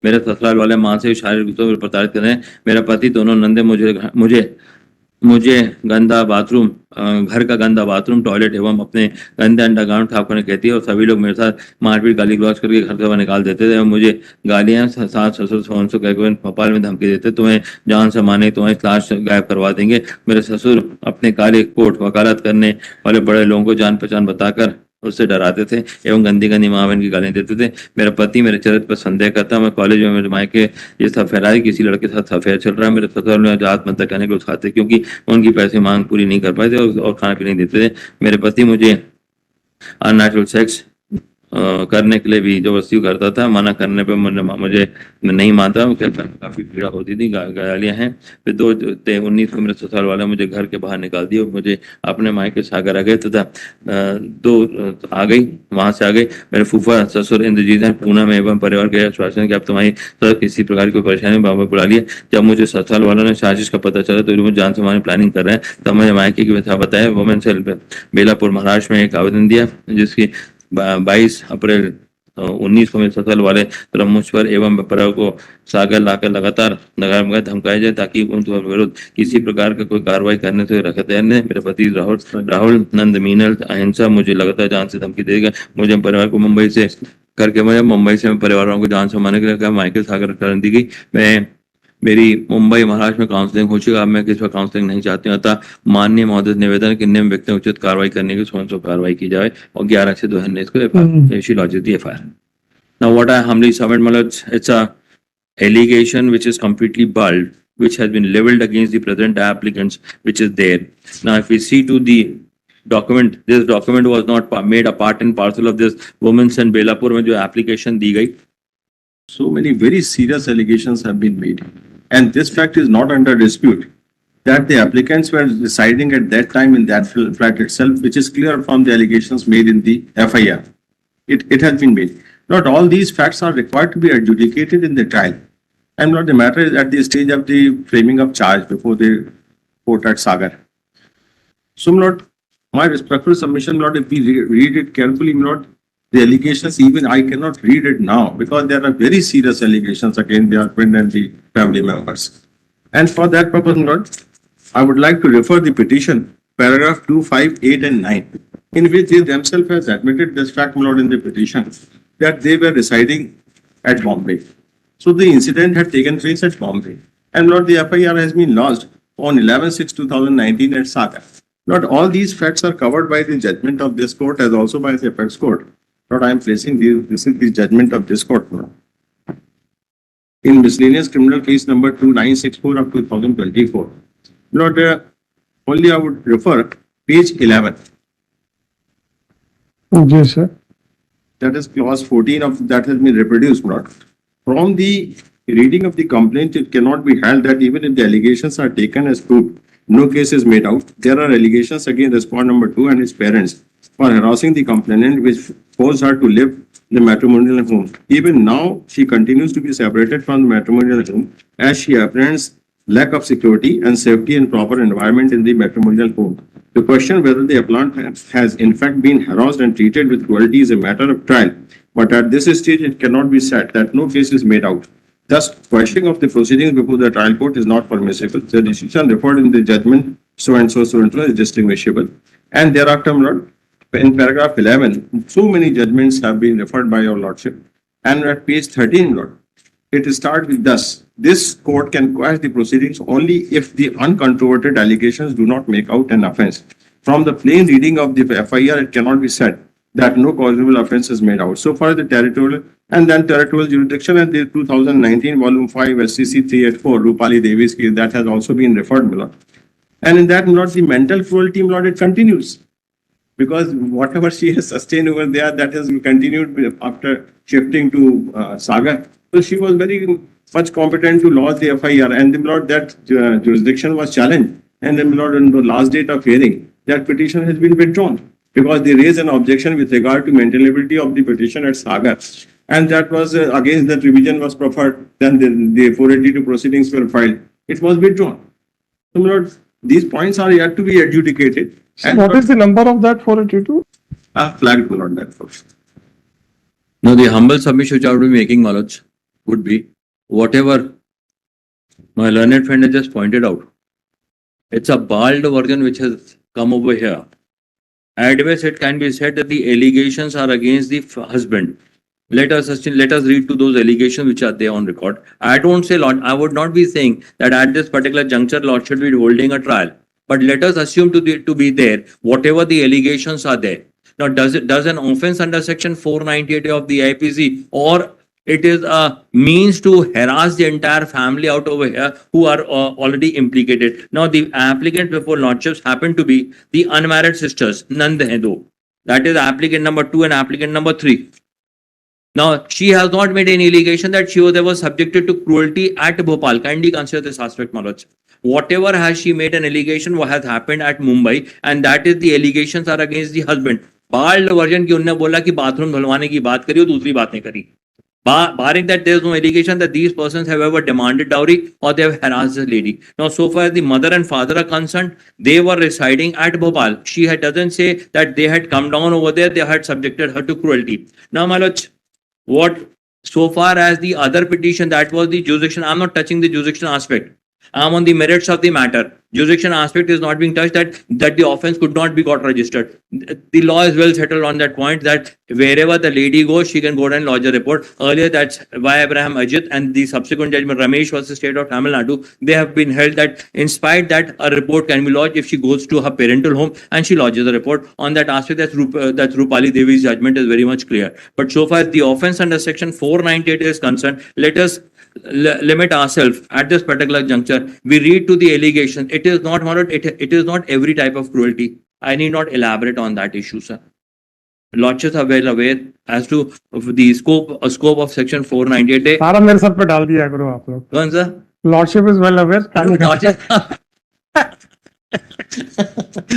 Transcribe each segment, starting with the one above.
मेरे ससुराल वाले मां से शारीरिक रूप से प्रताड़ित कर रहे हैं। मेरा पति, दोनों नंदे मुझे गंदा बाथरूम, घर का गंदा बाथरूम, टॉयलेट एवं अपने गंदे अंडरग्राउंड साफ करने कहती है और सभी लोग मेरे साथ मारपीट गाली गलौज करके घर से बाहर निकाल देते थे और मुझे गालियां, सास ससुर सोन सो कहकर भोपाल में धमकी देते, तुम्हें जान से मारने, तुम्हारी लाश गायब करवा देंगे। मेरे ससुर अपने कार्य कोर्ट वकालत करने वाले बड़े लोगों को जान पहचान बताकर उससे डराते थे एवं गंदी गंदी माँ बहन की गालियां देते थे। मेरा पति मेरे चरित्र पर संदेह करता। मैं कॉलेज में मेरे मायके ये सब फैलाई, किसी लड़के के साथ अफेयर चल रहा है। मेरे ससुर ने जात मत कहने को उठाते क्योंकि उनकी पैसे मांग पूरी नहीं कर पाए थे और खाना पीने नहीं देते थे। मेरे पति मुझे अननेचुरल सेक्स करने के लिए भी जबरदस्ती करता था। मना करने पे मुझे नहीं मानता, काफी पीड़ा होती थी, गालियां हैं। फिर 2019 को मेरे ससुराल वाले मुझे घर के बाहर निकाल दिया और मुझे अपने मायके सागर आ गए तथा वहां से आ गई। मेरे फूफा ससुर इंद्रजीत हैं पूना में एवं परिवार के आश्वासन कि अब तुम्हारी किसी प्रकार की कोई परेशानी बाबा बुला लिया। जब मुझे ससुराल वालों ने साजिश का पता चला तो मुझे जान से मारने प्लानिंग कर रहे हैं। तब मुझे मायके की व्यथा बताया। वुमेन सेल बेलापुर महाराष्ट्र में एक आवेदन दिया जिसकी 22 अप्रैल 19 को मेरे ससुराल वाले तरफ मुझ पर एवं परिवार को सागर लाकर लगातार धमकाया जाए ताकि उन विरुद्ध किसी प्रकार का कोई कार्रवाई करने से रखते हैं। मेरे पति राहुल नंद मीनल अहिंसा मुझे लगातार जान से धमकी देगा। मुझे परिवार को मुंबई से परिवार वालों को जान से मारने के लिए माइकल सागर कर दी गई। मेरी मुंबई महाराष्ट्र में काउंसलिंग हो चुका। अब मैं किस पर काउंसलिंग नहीं चाहती हूँ। अतः माननीय महोदय निवेदन कि निम्न व्यक्तियों उचित कार्रवाई करने की स्वयं कार्रवाई की जाए और 11 से 2019 को she lodged the FIR. Now what I humbly submit, my lords, it's a allegation which is completely bald, which has been leveled against the present applicants, which is there. Now if we see to the document, this document was not made a part and parcel of this women's and Belapur में जो application दी गई. So many very serious allegations have been made, and this fact is not under dispute that the applicants were residing at that time in that flat itself, which is clear from the allegations made in the FIR. It has been made. Not all these facts are required to be adjudicated in the trial, and not the matter is at the stage of the framing of charge before the court at Sagar. So, Lord, my respectful submission, Lord, if we read it carefully, Lord, the allegations, even I cannot read it now because there are very serious allegations against the husband and the family members. And for that purpose, Lord, I would like to refer the petition, paragraph 2, 5, 8, and 9, in which they themselves has admitted this fact, Lord, in the petition, that they were residing at Bombay. So the incident had taken place at Bombay. And Lord, the FIR has been lodged on 11/6/2019 at Sagar. Lord, all these facts are covered by the judgment of this court as also by the Apex Court. Lord, I am placing this is the judgment of this court. In miscellaneous criminal case number 2964 of 2024. Lord, only I would refer page 11. Yes, sir. That is clause 14 of that has been reproduced, Lord. From the reading of the complaint, it cannot be held that even if the allegations are taken as proved, no case is made out. There are allegations against respondent number 2 and his parents for harassing the complainant, which forced her to live in the matrimonial home. Even now, she continues to be separated from the matrimonial home as she apprehends lack of security and safety and proper environment in the matrimonial home. The question whether the appellant has in fact been harassed and treated with cruelty is a matter of trial, but at this stage, it cannot be said that no case is made out. Thus, questioning of the proceedings before the trial court is not permissible. The decision referred in the judgment so and so is distinguishable. And thereafter, Lord, in paragraph 11, so many judgments have been referred by your Lordship. And at page 13, Lord, it starts with thus. This court can quash the proceedings only if the uncontroverted allegations do not make out an offense. From the plain reading of the FIR, it cannot be said that no causable offense is made out. So far, the territorial and then territorial jurisdiction and the 2019 volume 5 SCC 384 Rupali Devi's case that has also been referred, Lord. And in that, Lord, the mental cruelty, Lord, it continues. Because whatever she has sustained over there, that has continued after shifting to Sagar. So she was very much competent to lodge the FIR, and then, Lord, that jurisdiction was challenged. And then, Lord, on the last date of hearing, that petition has been withdrawn because they raised an objection with regard to maintainability of the petition at Sagar. And that was against that revision was proffered, then the 482 proceedings were filed. It was withdrawn. So, Lord, these points are yet to be adjudicated. So what is the number of that 482? Flagged, Lord, that first. Now, the humble submission which I would be making, my lords, would be whatever my learned friend has just pointed out, it's a bald version which has come over here. At best, it can be said that the allegations are against the husband. Let us read to those allegations which are there on record. I don't say Lord, I would not be saying that at this particular juncture, Lord should be holding a trial. But let us assume to be there, whatever the allegations are there. Now, does an offense under section 498 of the IPC, or it is a means to harass the entire family out over here who are already implicated? Now, the applicant before lordships happen to be the unmarried sisters, Nand Hedo. That is applicant number 2 and applicant number 3. Now, she has not made any allegation that she was ever subjected to cruelty at Bhopal. Kindly consider this aspect, Manoj. Whatever has she made an allegation, what has happened at Mumbai, and that is the allegations are against the husband. Bald version की उन्होंने बोला कि bathroom धुलवाने की बात करी और दूसरी बात नहीं करी. Barring that, there is no allegation that these persons have ever demanded dowry or they have harassed the lady. Now, so far as the mother and father are concerned, they were residing at Bhopal. She doesn't say that they had come down over there, they had subjected her to cruelty. Now, Maloj, what so far as the other petition, that was the jurisdiction, I'm not touching the jurisdiction aspect. I'm on the merits of the matter. Jurisdiction aspect is not being touched, that the offense could not be got registered. The law is well settled on that point, that wherever the lady goes, she can go and lodge a report. Earlier, that's why Abraham Ajit and the subsequent judgment Ramesh versus State of Tamil Nadu, they have been held that in spite that a report can be lodged if she goes to her parental home and she lodges a report. On that aspect, that's Rupali Devi's judgment is very much clear. But so far as the offense under section 498 is concerned, let us limit ourselves at this particular juncture. We read to the allegation. It is not every type of cruelty. I need not elaborate on that issue, sir. Lordships are well aware as to the scope of section 498A. सारा मेरे sir पे डाल दिया करो आप लोग. कौन सा? Lordship is well aware.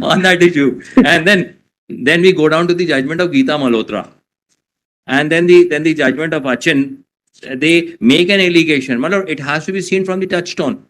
On that issue, and then we go down to the judgment of Geeta Malhotra, and then the judgment of Achin. They make an allegation. Malor, it has to be seen from the touchstone.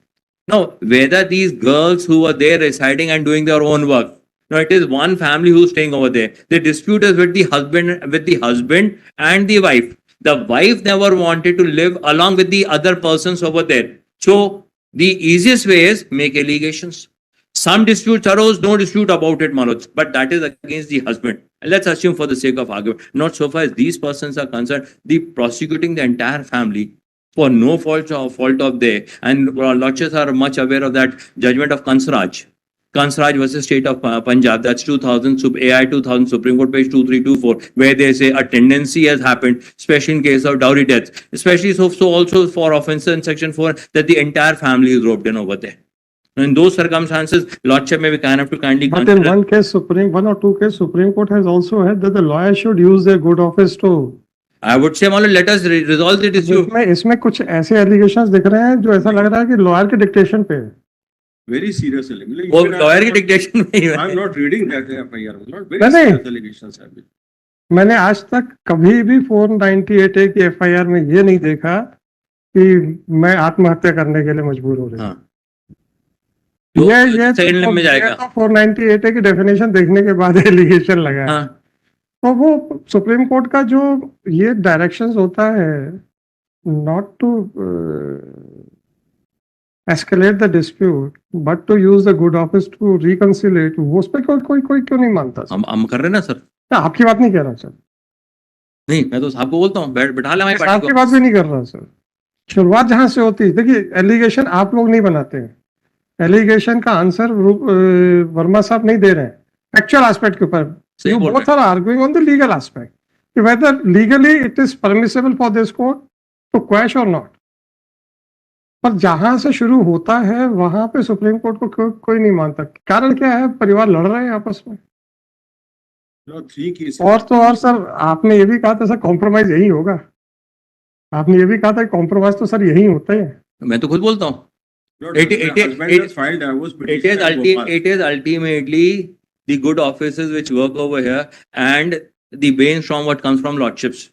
Now, whether these girls who were there residing and doing their own work, now it is one family who's staying over there. The dispute is with the husband and the wife. The wife never wanted to live along with the other persons over there. So the easiest way is make allegations. Some disputes arose, no dispute about it, Manoj, but that is against the husband. And let's assume for the sake of argument, not so far as these persons are concerned, the prosecuting the entire family for no fault of their, and lordships are much aware of that judgment of Kansraj versus State of Punjab, that's 2000 AI 2000 Supreme Court page 2324, where they say a tendency has happened, especially in case of dowry deaths, especially so also for offences in section 4, that the entire family is roped in over there. In those circumstances, lordship may be kind enough to kindly But consider. in one or two cases, Supreme Court has also held that the lawyer should use their good office to. I would say, Malol, let us resolve the issue. इसमें कुछ ऐसे allegations दिख रहे हैं जो ऐसा लग रहा है कि lawyer के dictation पे. Very serious allegation. वो lawyer की dictation में ही है. I'm not reading that FIR. Not very नहीं, serious allegations have been. मैंने आज तक कभी भी 498A की FIR में ये नहीं देखा कि मैं आत्महत्या करने के लिए मजबूर हो रहा हूँ. ये सेकंड में जाएगा. 498A की डेफिनेशन देखने के बाद एलिगेशन लगा. हाँ. तो वो सुप्रीम कोर्ट का जो ये डायरेक्शंस होता है, not to escalate the dispute, but to use the good office to reconciliate, वो उस पर कोई क्यों नहीं मानता? हम कर रहे हैं ना सर. आपकी बात नहीं कह रहा सर. नहीं, मैं तो साहब को बोलता हूँ, बैठा ले हमारी पार्टी को. आपकी बात भी नहीं कर रहा सर. शुरुआत जहां से होती है, देखिए एलिगेशन आप लोग नहीं बनाते हैं. एलिगेशन का आंसर वर्मा साहब नहीं दे रहे हैं एक्चुअल एस्पेक्ट के ऊपर. You both are arguing on the legal aspect, whether legally it is permissible for this court to quash or not. पर जहां से शुरू होता है वहां पे सुप्रीम कोर्ट को कोई नहीं मानता. कारण क्या है? परिवार लड़ रहे हैं आपस में. और तो और सर, आपने ये भी कहा था सर कॉम्प्रोमाइज यही होगा. आपने ये भी कहा था कॉम्प्रोमाइज तो सर यही होता है. मैं तो खुद बोलता हूँ. It is ultimately the good offices which work over here and the brainstorm what comes from lordships.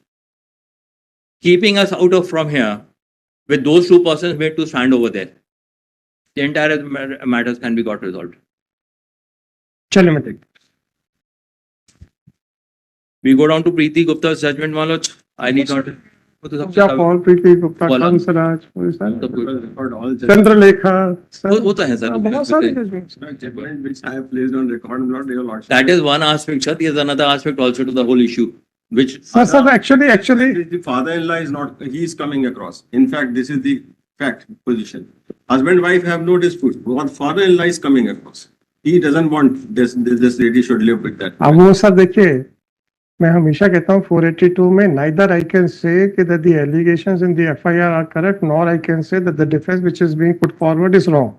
Keeping us out of from here with those two persons made to stand over there, the entire matters can be got resolved. चलिए मैं देखता. We go down to Preeti Gupta's judgment, Manoj. I need not. वो तो सबसे क्या Paul प्रीति Gupta, Paul- Kansraj, सब कुछ- Record all Chandralekha, वो तो है सर बहुत सारे judgments। judgment which I have placed on record, not your lordship. that is one aspect sir there's another aspect also to the whole issue which Sir, actually, The father-in-law is not, he is coming across. In fact, this is the fact position. Husband, wife have no dispute. What father-in-law is coming across. He doesn't want this lady should live with that. अब वो sir देखिए, मैं हमेशा कहता हूँ 482 में neither I can say that the allegations in the FIR are correct, nor I can say that the defense which is being put forward is wrong.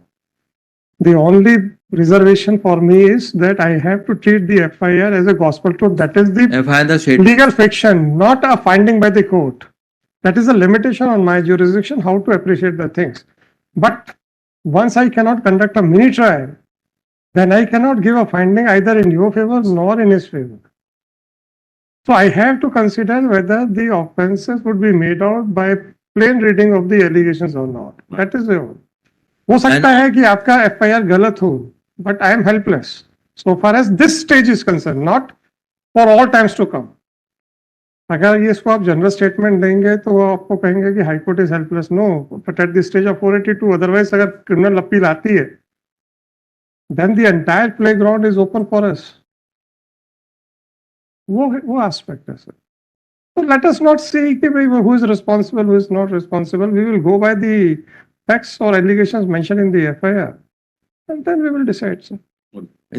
The only reservation for me is that I have to treat the FIR as a gospel truth. That is the FIR the state legal fiction, not a finding by the court. That is a limitation on my jurisdiction, how to appreciate the things. But once I cannot conduct a mini trial, then I cannot give a finding either in your favor nor in his favor. So I have to consider whether the offences would be made out by plain reading of the allegations or not. That is the. हो सकता है कि आपका FIR गलत हो, but I am helpless so far as this stage is concerned, not for all times to come. अगर ये इसको आप जनरल स्टेटमेंट देंगे तो वो आपको कहेंगे कि high court is helpless. No, but at the stage of 482 otherwise अगर क्रिमिनल अपील आती है then the entire playground is open for us. वो एस्पेक्ट है sir. So let us not say कि भाई who is responsible, who is not responsible. We will go by the facts or allegations mentioned in the FIR, and then we will decide, sir.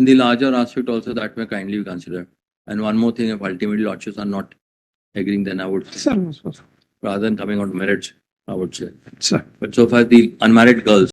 in the larger aspect also that may kindly be considered. And one more thing, if ultimately lordships are not agreeing, then I would say, Sir, rather than coming out merits, I would say. sir. But so far the unmarried girls